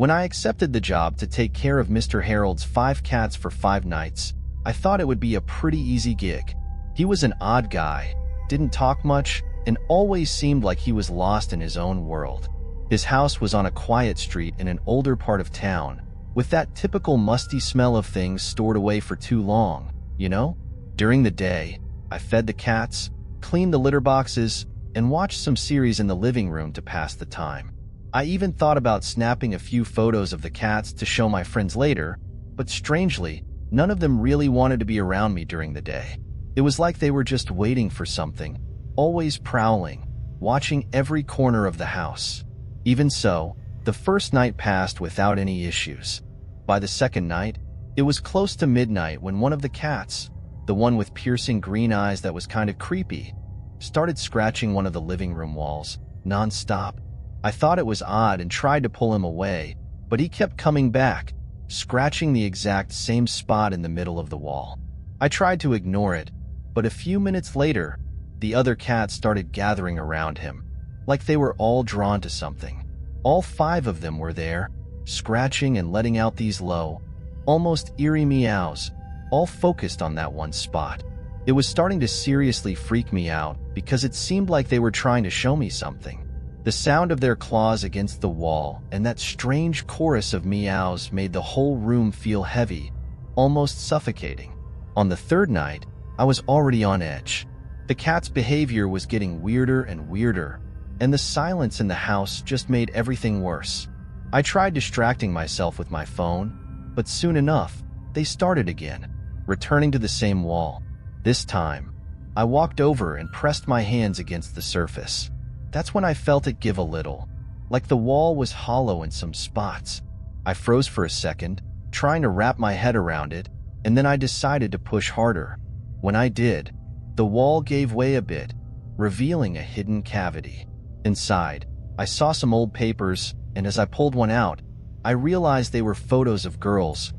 When I accepted the job to take care of Mr. Harold's 5 cats for 5 nights, I thought it would be a pretty easy gig. He was an odd guy, didn't talk much, and always seemed like he was lost in his own world. His house was on a quiet street in an older part of town, with that typical musty smell of things stored away for too long, you know? During the day, I fed the cats, cleaned the litter boxes, and watched some series in the living room to pass the time. I even thought about snapping a few photos of the cats to show my friends later, but strangely, none of them really wanted to be around me during the day. It was like they were just waiting for something, always prowling, watching every corner of the house. Even so, the first night passed without any issues. By the second night, it was close to midnight when one of the cats, the one with piercing green eyes that was kind of creepy, started scratching one of the living room walls, non-stop. I thought it was odd and tried to pull him away, but he kept coming back, scratching the exact same spot in the middle of the wall. I tried to ignore it, but a few minutes later, the other cats started gathering around him, like they were all drawn to something. All 5 of them were there, scratching and letting out these low, almost eerie meows, all focused on that one spot. It was starting to seriously freak me out because it seemed like they were trying to show me something. The sound of their claws against the wall and that strange chorus of meows made the whole room feel heavy, almost suffocating. On the third night, I was already on edge. The cat's behavior was getting weirder and weirder, and the silence in the house just made everything worse. I tried distracting myself with my phone, but soon enough, they started again, returning to the same wall. This time, I walked over and pressed my hands against the surface. That's when I felt it give a little, like the wall was hollow in some spots. I froze for a second, trying to wrap my head around it, and then I decided to push harder. When I did, the wall gave way a bit, revealing a hidden cavity. Inside, I saw some old papers, and as I pulled one out, I realized they were photos of girls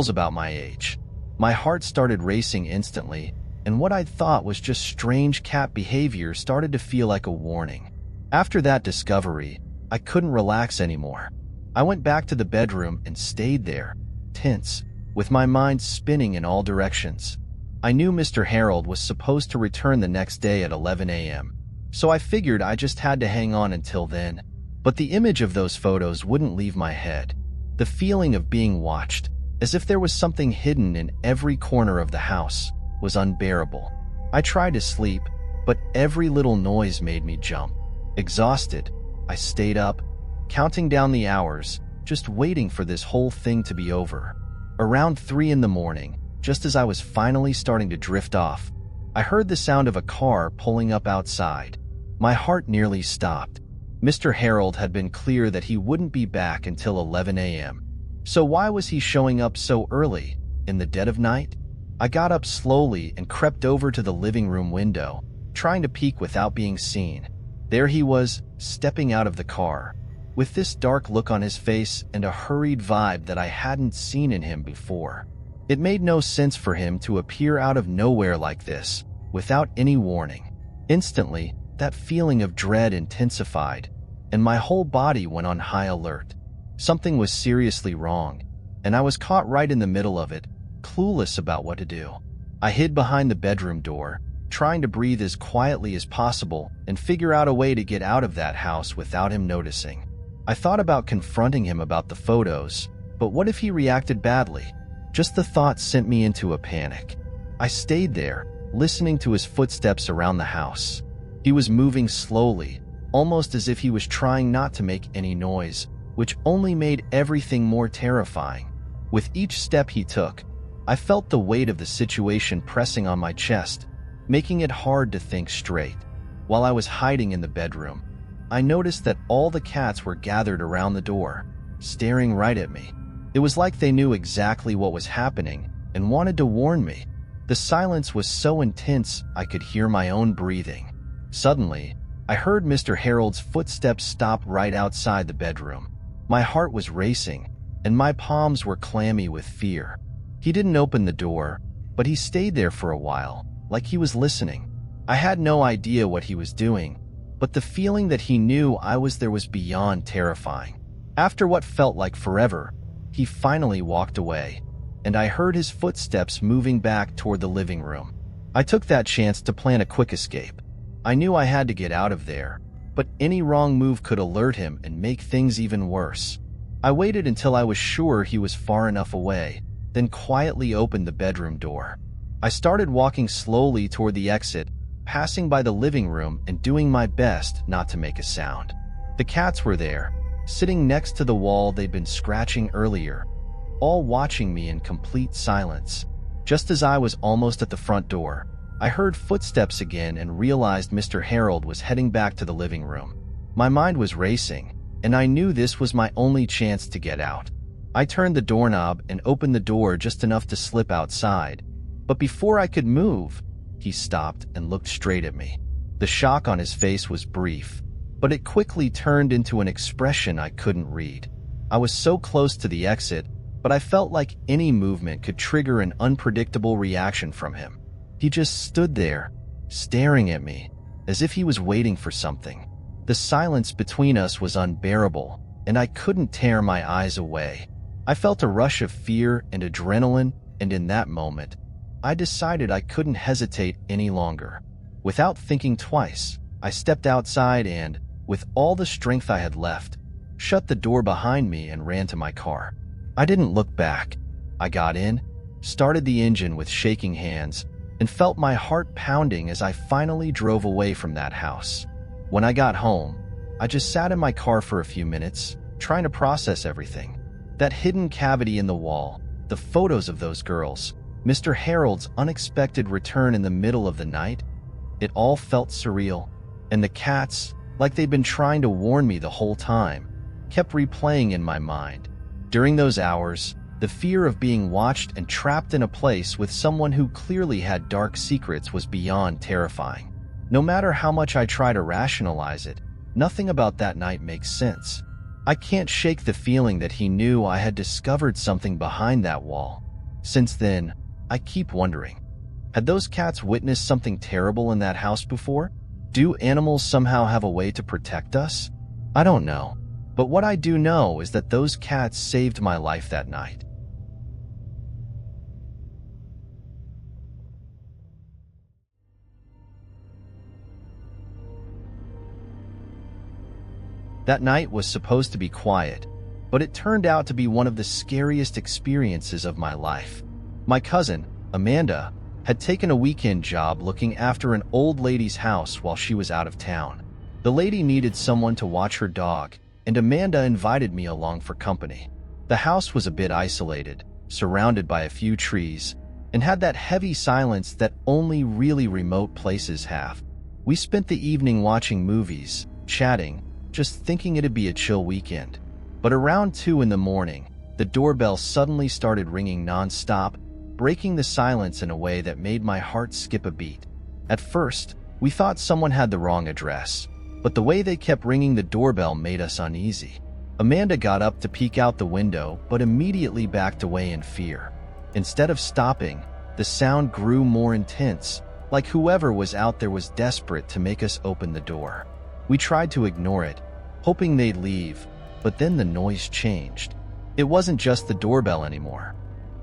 about my age. My heart started racing instantly, and what I thought was just strange cat behavior started to feel like a warning. After that discovery, I couldn't relax anymore. I went back to the bedroom and stayed there, tense, with my mind spinning in all directions. I knew Mr. Harold was supposed to return the next day at 11 a.m., so I figured I just had to hang on until then. But the image of those photos wouldn't leave my head. The feeling of being watched, as if there was something hidden in every corner of the house, was unbearable. I tried to sleep, but every little noise made me jump. Exhausted, I stayed up, counting down the hours, just waiting for this whole thing to be over. Around 3 in the morning, just as I was finally starting to drift off, I heard the sound of a car pulling up outside. My heart nearly stopped. Mr. Harold had been clear that he wouldn't be back until 11 a.m. So why was he showing up so early, in the dead of night? I got up slowly and crept over to the living room window, trying to peek without being seen. There he was, stepping out of the car, with this dark look on his face and a hurried vibe that I hadn't seen in him before. It made no sense for him to appear out of nowhere like this, without any warning. Instantly, that feeling of dread intensified, and my whole body went on high alert. Something was seriously wrong, and I was caught right in the middle of it, clueless about what to do. I hid behind the bedroom door, trying to breathe as quietly as possible and figure out a way to get out of that house without him noticing. I thought about confronting him about the photos, but what if he reacted badly? Just the thought sent me into a panic. I stayed there, listening to his footsteps around the house. He was moving slowly, almost as if he was trying not to make any noise, which only made everything more terrifying. With each step he took, I felt the weight of the situation pressing on my chest, making it hard to think straight. While I was hiding in the bedroom, I noticed that all the cats were gathered around the door, staring right at me. It was like they knew exactly what was happening and wanted to warn me. The silence was so intense I could hear my own breathing. Suddenly, I heard Mr. Harold's footsteps stop right outside the bedroom. My heart was racing, and my palms were clammy with fear. He didn't open the door, but he stayed there for a while, like he was listening. I had no idea what he was doing, but the feeling that he knew I was there was beyond terrifying. After what felt like forever, he finally walked away, and I heard his footsteps moving back toward the living room. I took that chance to plan a quick escape. I knew I had to get out of there, but any wrong move could alert him and make things even worse. I waited until I was sure he was far enough away, then quietly opened the bedroom door. I started walking slowly toward the exit, passing by the living room and doing my best not to make a sound. The cats were there, sitting next to the wall they'd been scratching earlier, all watching me in complete silence. Just as I was almost at the front door, I heard footsteps again and realized Mr. Harold was heading back to the living room. My mind was racing, and I knew this was my only chance to get out. I turned the doorknob and opened the door just enough to slip outside, but before I could move, he stopped and looked straight at me. The shock on his face was brief, but it quickly turned into an expression I couldn't read. I was so close to the exit, but I felt like any movement could trigger an unpredictable reaction from him. He just stood there, staring at me, as if he was waiting for something. The silence between us was unbearable, and I couldn't tear my eyes away. I felt a rush of fear and adrenaline, and in that moment, I decided I couldn't hesitate any longer. Without thinking twice, I stepped outside and, with all the strength I had left, shut the door behind me and ran to my car. I didn't look back. I got in, started the engine with shaking hands, and felt my heart pounding as I finally drove away from that house. When I got home, I just sat in my car for a few minutes, trying to process everything. That hidden cavity in the wall, the photos of those girls, Mr. Harold's unexpected return in the middle of the night, it all felt surreal. And the cats, like they'd been trying to warn me the whole time, kept replaying in my mind. During those hours, the fear of being watched and trapped in a place with someone who clearly had dark secrets was beyond terrifying. No matter how much I try to rationalize it, nothing about that night makes sense. I can't shake the feeling that he knew I had discovered something behind that wall. Since then, I keep wondering, had those cats witnessed something terrible in that house before? Do animals somehow have a way to protect us? I don't know. But what I do know is that those cats saved my life that night. That night was supposed to be quiet, but it turned out to be one of the scariest experiences of my life. My cousin, Amanda, had taken a weekend job looking after an old lady's house while she was out of town. The lady needed someone to watch her dog, and Amanda invited me along for company. The house was a bit isolated, surrounded by a few trees, and had that heavy silence that only really remote places have. We spent the evening watching movies, chatting, just thinking it'd be a chill weekend. But around 2 in the morning, the doorbell suddenly started ringing non-stop, breaking the silence in a way that made my heart skip a beat. At first, we thought someone had the wrong address, but the way they kept ringing the doorbell made us uneasy. Amanda got up to peek out the window, but immediately backed away in fear. Instead of stopping, the sound grew more intense, like whoever was out there was desperate to make us open the door. We tried to ignore it, hoping they'd leave, but then the noise changed. It wasn't just the doorbell anymore.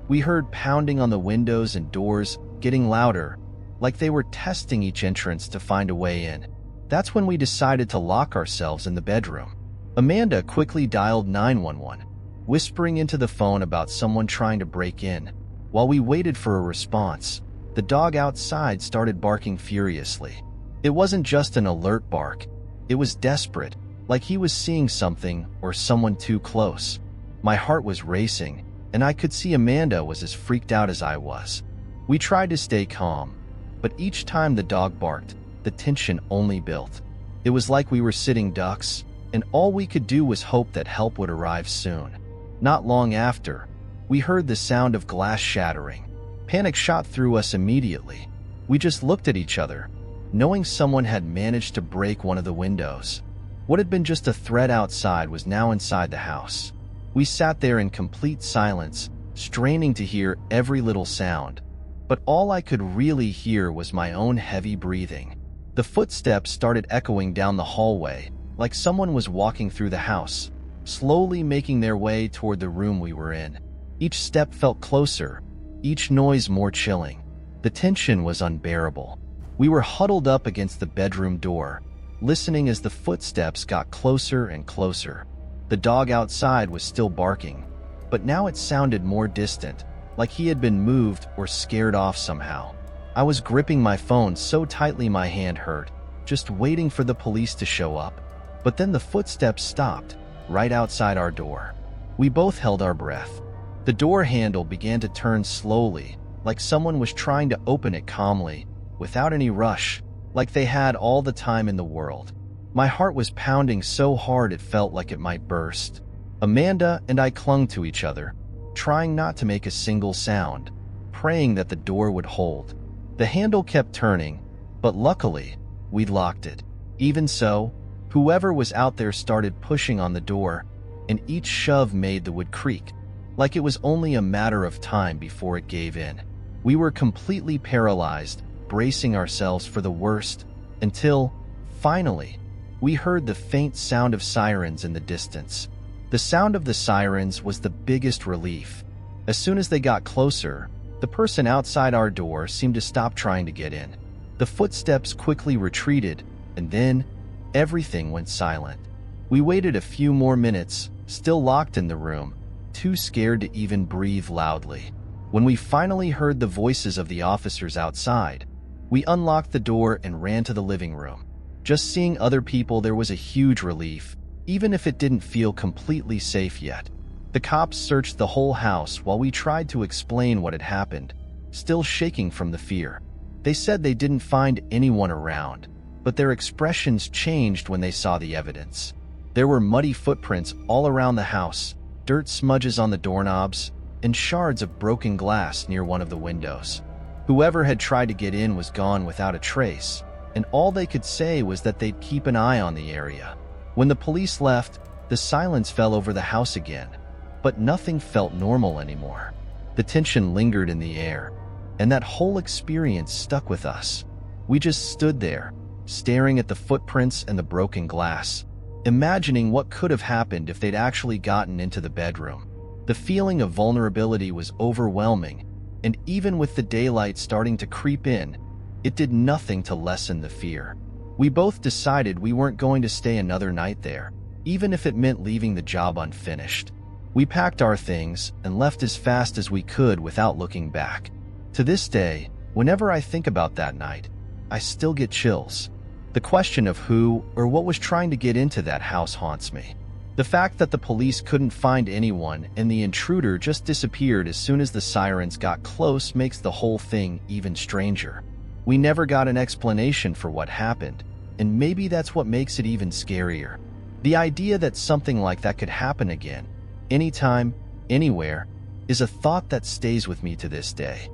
We heard pounding on the windows and doors, getting louder, like they were testing each entrance to find a way in. That's when we decided to lock ourselves in the bedroom. Amanda quickly dialed 911, whispering into the phone about someone trying to break in. While we waited for a response, the dog outside started barking furiously. It wasn't just an alert bark. It was desperate, like he was seeing something or someone too close. My heart was racing, and I could see Amanda was as freaked out as I was. We tried to stay calm, but each time the dog barked, the tension only built. It was like we were sitting ducks, and all we could do was hope that help would arrive soon. Not long after, we heard the sound of glass shattering. Panic shot through us immediately. We just looked at each other, knowing someone had managed to break one of the windows. What had been just a threat outside was now inside the house. We sat there in complete silence, straining to hear every little sound, but all I could really hear was my own heavy breathing. The footsteps started echoing down the hallway, like someone was walking through the house. slowly making their way toward the room we were in. Each step felt closer, each noise more chilling. The tension was unbearable. We were huddled up against the bedroom door, listening as the footsteps got closer and closer. The dog outside was still barking, but now it sounded more distant, like he had been moved or scared off somehow. I was gripping my phone so tightly my hand hurt, just waiting for the police to show up. But then the footsteps stopped, right outside our door. We both held our breath. The door handle began to turn slowly, like someone was trying to open it calmly, without any rush, like they had all the time in the world. My heart was pounding so hard it felt like it might burst. Amanda and I clung to each other, trying not to make a single sound, praying that the door would hold. The handle kept turning, but luckily, we'd locked it. Even so, whoever was out there started pushing on the door, and each shove made the wood creak, like it was only a matter of time before it gave in. We were completely paralyzed, bracing ourselves for the worst, until, finally, we heard the faint sound of sirens in the distance. The sound of the sirens was the biggest relief. As soon as they got closer, the person outside our door seemed to stop trying to get in. The footsteps quickly retreated, and then everything went silent. We waited a few more minutes, still locked in the room, too scared to even breathe loudly. When we finally heard the voices of the officers outside, we unlocked the door and ran to the living room. Just seeing other people there was a huge relief, even if it didn't feel completely safe yet. The cops searched the whole house while we tried to explain what had happened, still shaking from the fear. They said they didn't find anyone around, but their expressions changed when they saw the evidence. There were muddy footprints all around the house, dirt smudges on the doorknobs, and shards of broken glass near one of the windows. Whoever had tried to get in was gone without a trace, and all they could say was that they'd keep an eye on the area. When the police left, the silence fell over the house again, but nothing felt normal anymore. The tension lingered in the air, and that whole experience stuck with us. We just stood there, staring at the footprints and the broken glass, imagining what could have happened if they'd actually gotten into the bedroom. The feeling of vulnerability was overwhelming, and even with the daylight starting to creep in, it did nothing to lessen the fear. We both decided we weren't going to stay another night there, even if it meant leaving the job unfinished. We packed our things and left as fast as we could without looking back. To this day, whenever I think about that night, I still get chills. The question of who or what was trying to get into that house haunts me. The fact that the police couldn't find anyone and the intruder just disappeared as soon as the sirens got close makes the whole thing even stranger. We never got an explanation for what happened, and maybe that's what makes it even scarier. The idea that something like that could happen again, anytime, anywhere, is a thought that stays with me to this day.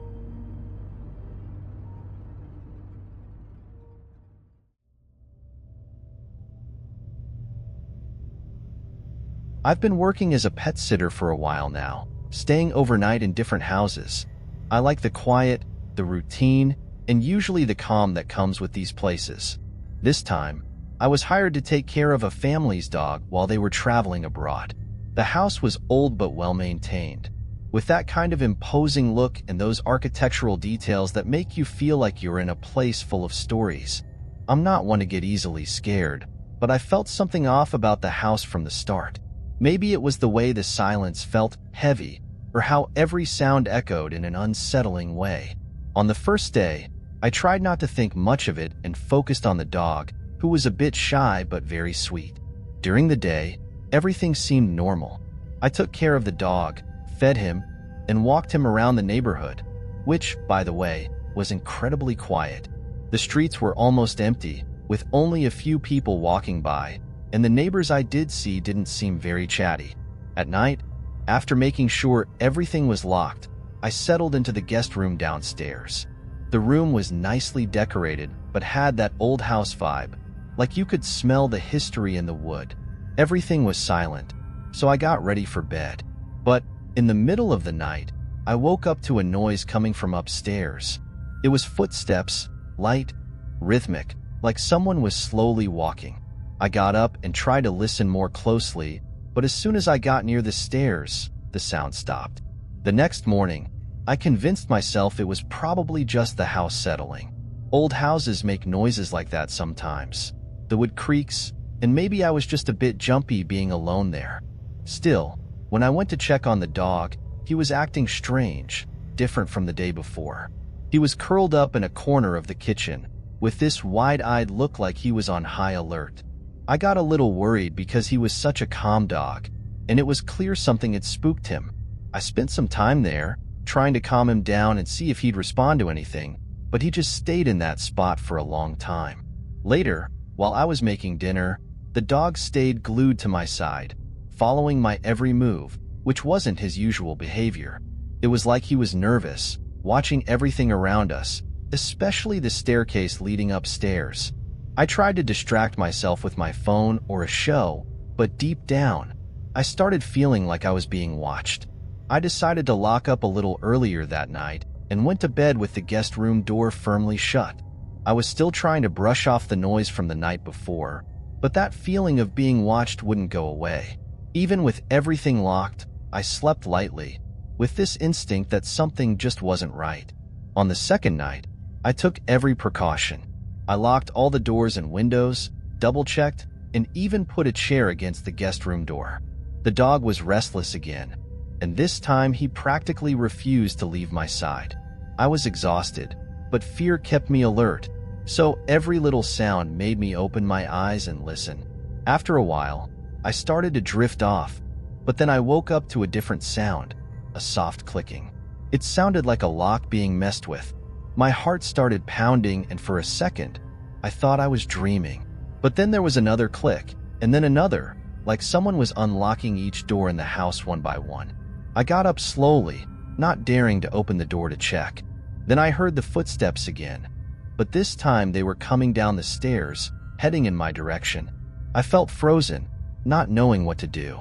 I've been working as a pet sitter for a while now, staying overnight in different houses. I like the quiet, the routine, and usually the calm that comes with these places. This time, I was hired to take care of a family's dog while they were traveling abroad. The house was old but well-maintained, with that kind of imposing look and those architectural details that make you feel like you're in a place full of stories. I'm not one to get easily scared, but I felt something off about the house from the start. Maybe it was the way the silence felt heavy, or how every sound echoed in an unsettling way. On the first day, I tried not to think much of it and focused on the dog, who was a bit shy but very sweet. During the day, everything seemed normal. I took care of the dog, fed him, and walked him around the neighborhood, which, by the way, was incredibly quiet. The streets were almost empty, with only a few people walking by, and the neighbors I did see didn't seem very chatty. At night, after making sure everything was locked, I settled into the guest room downstairs. The room was nicely decorated, but had that old house vibe, like you could smell the history in the wood. Everything was silent, so I got ready for bed. But in the middle of the night, I woke up to a noise coming from upstairs. It was footsteps, light, rhythmic, like someone was slowly walking. I got up and tried to listen more closely, but as soon as I got near the stairs, the sound stopped. The next morning, I convinced myself it was probably just the house settling. Old houses make noises like that sometimes. The wood creaks, and maybe I was just a bit jumpy being alone there. Still, when I went to check on the dog, he was acting strange, different from the day before. He was curled up in a corner of the kitchen, with this wide-eyed look like he was on high alert. I got a little worried because he was such a calm dog, and it was clear something had spooked him. I spent some time there, trying to calm him down and see if he'd respond to anything, but he just stayed in that spot for a long time. Later, while I was making dinner, the dog stayed glued to my side, following my every move, which wasn't his usual behavior. It was like he was nervous, watching everything around us, especially the staircase leading upstairs. I tried to distract myself with my phone or a show, but deep down, I started feeling like I was being watched. I decided to lock up a little earlier that night and went to bed with the guest room door firmly shut. I was still trying to brush off the noise from the night before, but that feeling of being watched wouldn't go away. Even with everything locked, I slept lightly, with this instinct that something just wasn't right. On the second night, I took every precaution. I locked all the doors and windows, double-checked, and even put a chair against the guest room door. The dog was restless again, and this time he practically refused to leave my side. I was exhausted, but fear kept me alert, so every little sound made me open my eyes and listen. After a while, I started to drift off, but then I woke up to a different sound, a soft clicking. It sounded like a lock being messed with. My heart started pounding, and for a second, I thought I was dreaming. But then there was another click, and then another, like someone was unlocking each door in the house one by one. I got up slowly, not daring to open the door to check. Then I heard the footsteps again, but this time they were coming down the stairs, heading in my direction. I felt frozen, not knowing what to do.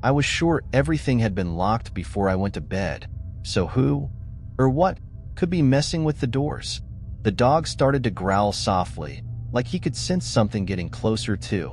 I was sure everything had been locked before I went to bed, so who, or what, could be messing with the doors? The dog started to growl softly, like he could sense something getting closer too.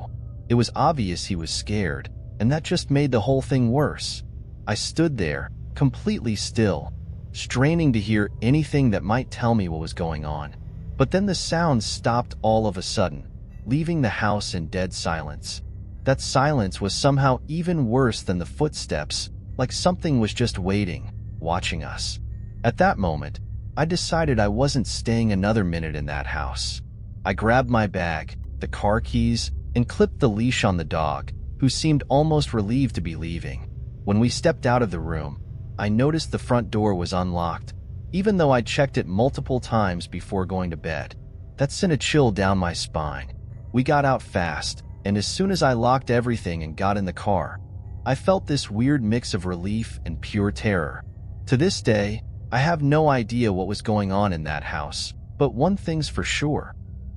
It was obvious he was scared, and that just made the whole thing worse. I stood there, completely still, straining to hear anything that might tell me what was going on. But then the sounds stopped all of a sudden, leaving the house in dead silence. That silence was somehow even worse than the footsteps, like something was just waiting, watching us. At that moment, I decided I wasn't staying another minute in that house. I grabbed my bag, the car keys, and clipped the leash on the dog, who seemed almost relieved to be leaving. When we stepped out of the room, I noticed the front door was unlocked, even though I checked it multiple times before going to bed. That sent a chill down my spine. We got out fast, and as soon as I locked everything and got in the car, I felt this weird mix of relief and pure terror. To this day, I have no idea what was going on in that house, but one thing's for sure,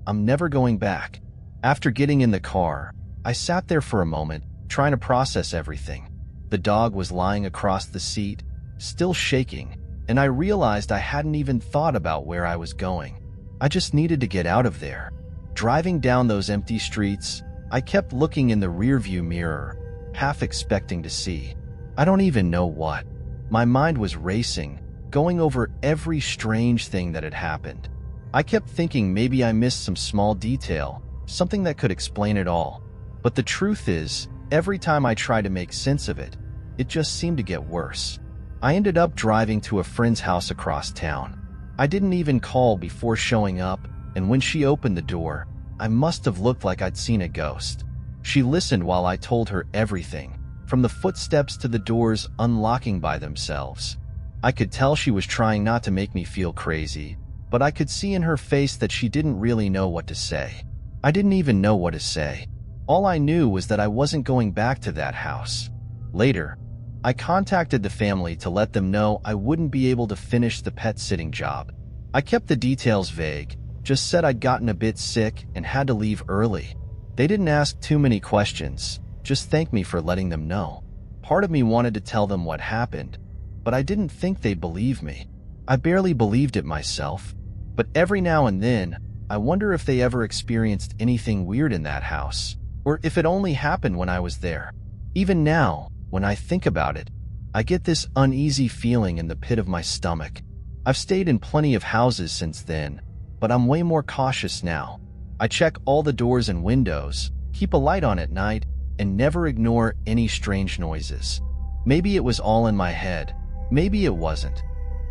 I'm never going back. After getting in the car, I sat there for a moment, trying to process everything. The dog was lying across the seat, still shaking, and I realized I hadn't even thought about where I was going. I just needed to get out of there. Driving down those empty streets, I kept looking in the rearview mirror, half expecting to see, I don't even know what. My mind was racing, going over every strange thing that had happened. I kept thinking maybe I missed some small detail, something that could explain it all. But the truth is, every time I tried to make sense of it, it just seemed to get worse. I ended up driving to a friend's house across town. I didn't even call before showing up, and when she opened the door, I must have looked like I'd seen a ghost. She listened while I told her everything, from the footsteps to the doors unlocking by themselves. I could tell she was trying not to make me feel crazy, but I could see in her face that she didn't really know what to say. I didn't even know what to say. All I knew was that I wasn't going back to that house. Later, I contacted the family to let them know I wouldn't be able to finish the pet sitting job. I kept the details vague, just said I'd gotten a bit sick and had to leave early. They didn't ask too many questions, just thanked me for letting them know. Part of me wanted to tell them what happened, but I didn't think they'd believe me. I barely believed it myself, but every now and then, I wonder if they ever experienced anything weird in that house, or if it only happened when I was there. Even now, when I think about it, I get this uneasy feeling in the pit of my stomach. I've stayed in plenty of houses since then, but I'm way more cautious now. I check all the doors and windows, keep a light on at night, and never ignore any strange noises. Maybe it was all in my head, maybe it wasn't.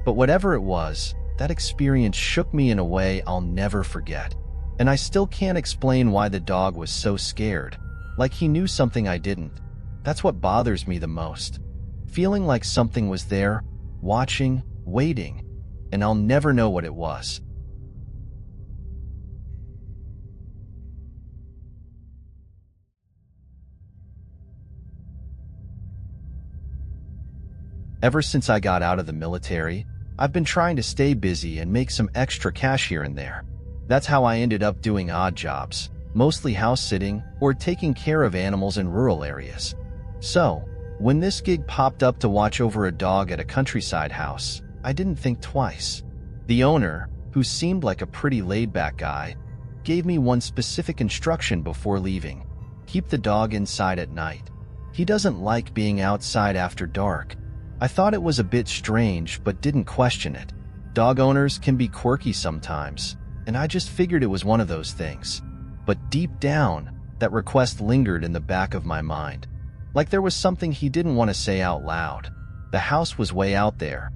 But whatever it was, that experience shook me in a way I'll never forget. And I still can't explain why the dog was so scared, like he knew something I didn't. That's what bothers me the most. Feeling like something was there, watching, waiting, and I'll never know what it was. Ever since I got out of the military, I've been trying to stay busy and make some extra cash here and there. That's how I ended up doing odd jobs, mostly house sitting or taking care of animals in rural areas. So, when this gig popped up to watch over a dog at a countryside house, I didn't think twice. The owner, who seemed like a pretty laid-back guy, gave me one specific instruction before leaving: keep the dog inside at night. He doesn't like being outside after dark. I thought it was a bit strange, but didn't question it. Dog owners can be quirky sometimes, and I just figured it was one of those things. But deep down, that request lingered in the back of my mind. Like there was something he didn't want to say out loud. The house was way out there,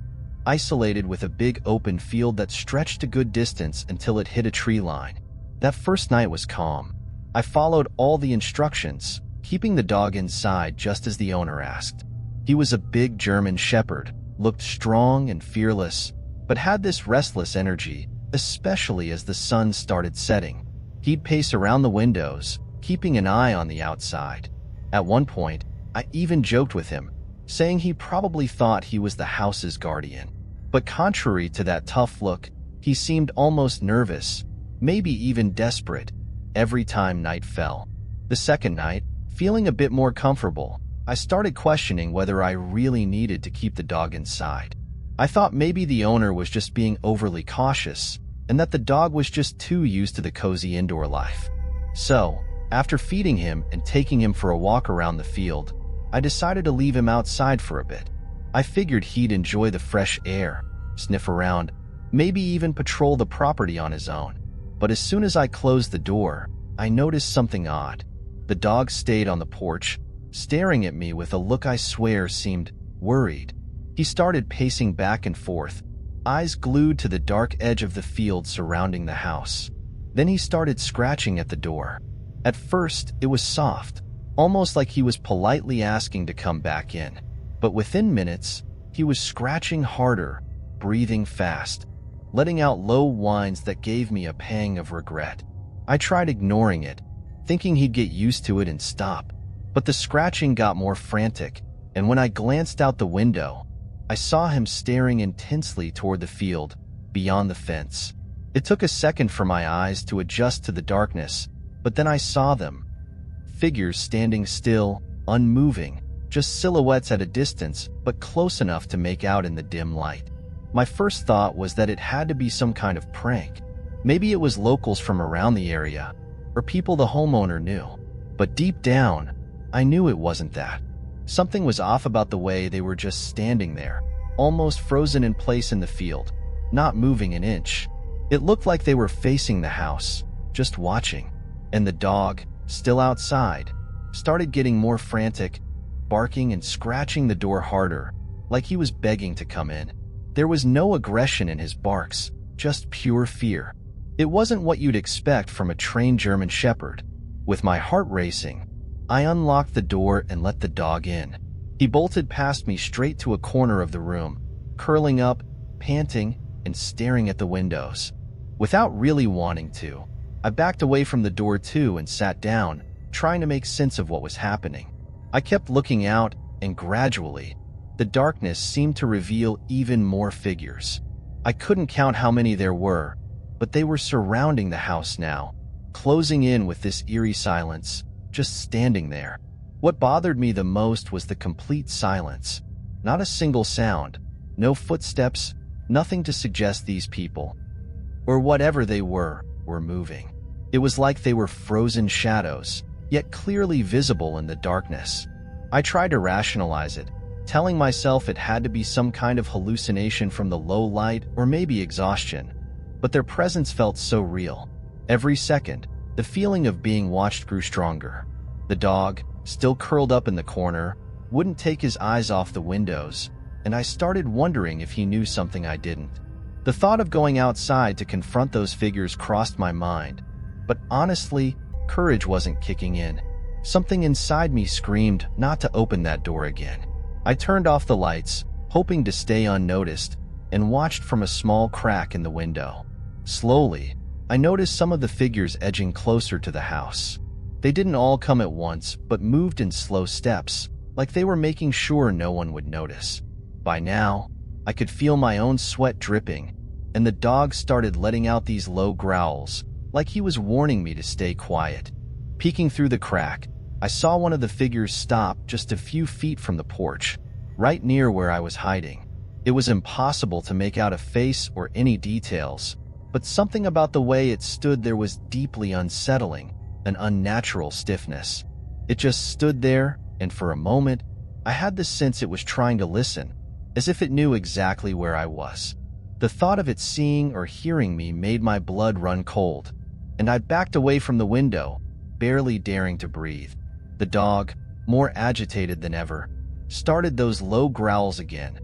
isolated with a big open field that stretched a good distance until it hit a tree line. That first night was calm. I followed all the instructions, keeping the dog inside just as the owner asked. He was a big German shepherd, looked strong and fearless, but had this restless energy, especially as the sun started setting. He'd pace around the windows, keeping an eye on the outside. At one point, I even joked with him, saying he probably thought he was the house's guardian. But contrary to that tough look, he seemed almost nervous, maybe even desperate, every time night fell. The second night, feeling a bit more comfortable, I started questioning whether I really needed to keep the dog inside. I thought maybe the owner was just being overly cautious, and that the dog was just too used to the cozy indoor life. So, after feeding him and taking him for a walk around the field, I decided to leave him outside for a bit. I figured he'd enjoy the fresh air, sniff around, maybe even patrol the property on his own. But as soon as I closed the door, I noticed something odd. The dog stayed on the porch, staring at me with a look I swear seemed worried. He started pacing back and forth, eyes glued to the dark edge of the field surrounding the house. Then he started scratching at the door. At first, it was soft, almost like he was politely asking to come back in. But within minutes, he was scratching harder, breathing fast, letting out low whines that gave me a pang of regret. I tried ignoring it, thinking he'd get used to it and stop. But the scratching got more frantic, and when I glanced out the window, I saw him staring intensely toward the field, beyond the fence. It took a second for my eyes to adjust to the darkness, but then I saw them. Figures standing still, unmoving, just silhouettes at a distance, but close enough to make out in the dim light. My first thought was that it had to be some kind of prank. Maybe it was locals from around the area, or people the homeowner knew. But deep down, I knew it wasn't that. Something was off about the way they were just standing there, almost frozen in place in the field, not moving an inch. It looked like they were facing the house, just watching. And the dog, still outside, started getting more frantic, barking and scratching the door harder, like he was begging to come in. There was no aggression in his barks, just pure fear. It wasn't what you'd expect from a trained German shepherd. With my heart racing, I unlocked the door and let the dog in. He bolted past me straight to a corner of the room, curling up, panting, and staring at the windows. Without really wanting to, I backed away from the door too and sat down, trying to make sense of what was happening. I kept looking out, and gradually, the darkness seemed to reveal even more figures. I couldn't count how many there were, but they were surrounding the house now, closing in with this eerie silence, just standing there. What bothered me the most was the complete silence. Not a single sound, no footsteps, nothing to suggest these people, or whatever they were moving. It was like they were frozen shadows, yet clearly visible in the darkness. I tried to rationalize it, telling myself it had to be some kind of hallucination from the low light or maybe exhaustion, but their presence felt so real. Every second, the feeling of being watched grew stronger. The dog, still curled up in the corner, wouldn't take his eyes off the windows, and I started wondering if he knew something I didn't. The thought of going outside to confront those figures crossed my mind, but honestly, courage wasn't kicking in. Something inside me screamed not to open that door again. I turned off the lights, hoping to stay unnoticed, and watched from a small crack in the window. Slowly, I noticed some of the figures edging closer to the house. They didn't all come at once, but moved in slow steps, like they were making sure no one would notice. By now, I could feel my own sweat dripping, and the dog started letting out these low growls, like he was warning me to stay quiet. Peeking through the crack, I saw one of the figures stop just a few feet from the porch, right near where I was hiding. It was impossible to make out a face or any details, but something about the way it stood there was deeply unsettling, an unnatural stiffness. It just stood there, and for a moment, I had the sense it was trying to listen, as if it knew exactly where I was. The thought of it seeing or hearing me made my blood run cold, and I backed away from the window, barely daring to breathe. The dog, more agitated than ever, started those low growls again,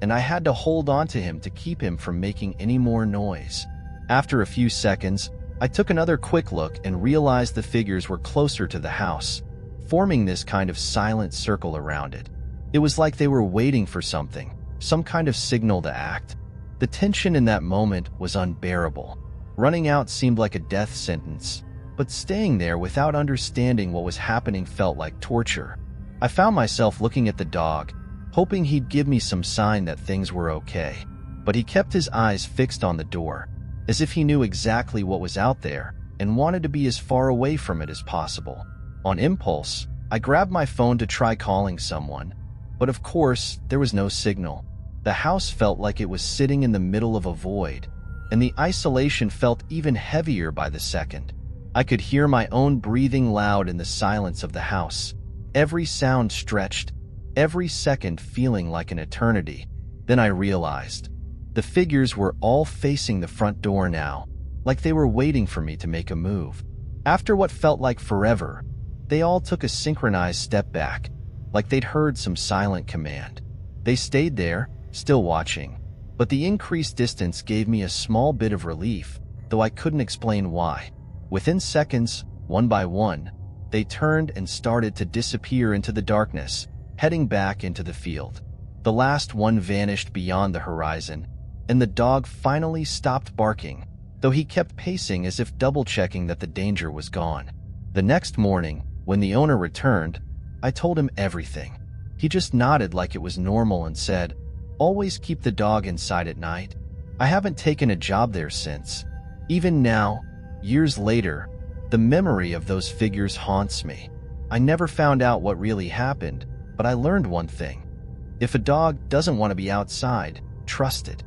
and I had to hold on to him to keep him from making any more noise. After a few seconds, I took another quick look and realized the figures were closer to the house, forming this kind of silent circle around it. It was like they were waiting for something, some kind of signal to act. The tension in that moment was unbearable. Running out seemed like a death sentence, but staying there without understanding what was happening felt like torture. I found myself looking at the dog, hoping he'd give me some sign that things were okay, but he kept his eyes fixed on the door, as if he knew exactly what was out there and wanted to be as far away from it as possible. On impulse, I grabbed my phone to try calling someone, but of course, there was no signal. The house felt like it was sitting in the middle of a void, and the isolation felt even heavier by the second. I could hear my own breathing loud in the silence of the house, every sound stretched, every second feeling like an eternity. Then I realized. The figures were all facing the front door now, like they were waiting for me to make a move. After what felt like forever, they all took a synchronized step back, like they'd heard some silent command. They stayed there, still watching, but the increased distance gave me a small bit of relief, though I couldn't explain why. Within seconds, one by one, they turned and started to disappear into the darkness, heading back into the field. The last one vanished beyond the horizon, and the dog finally stopped barking, though he kept pacing as if double-checking that the danger was gone. The next morning, when the owner returned, I told him everything. He just nodded like it was normal and said, "Always keep the dog inside at night." I haven't taken a job there since. Even now, years later, the memory of those figures haunts me. I never found out what really happened, but I learned one thing. If a dog doesn't want to be outside, trust it.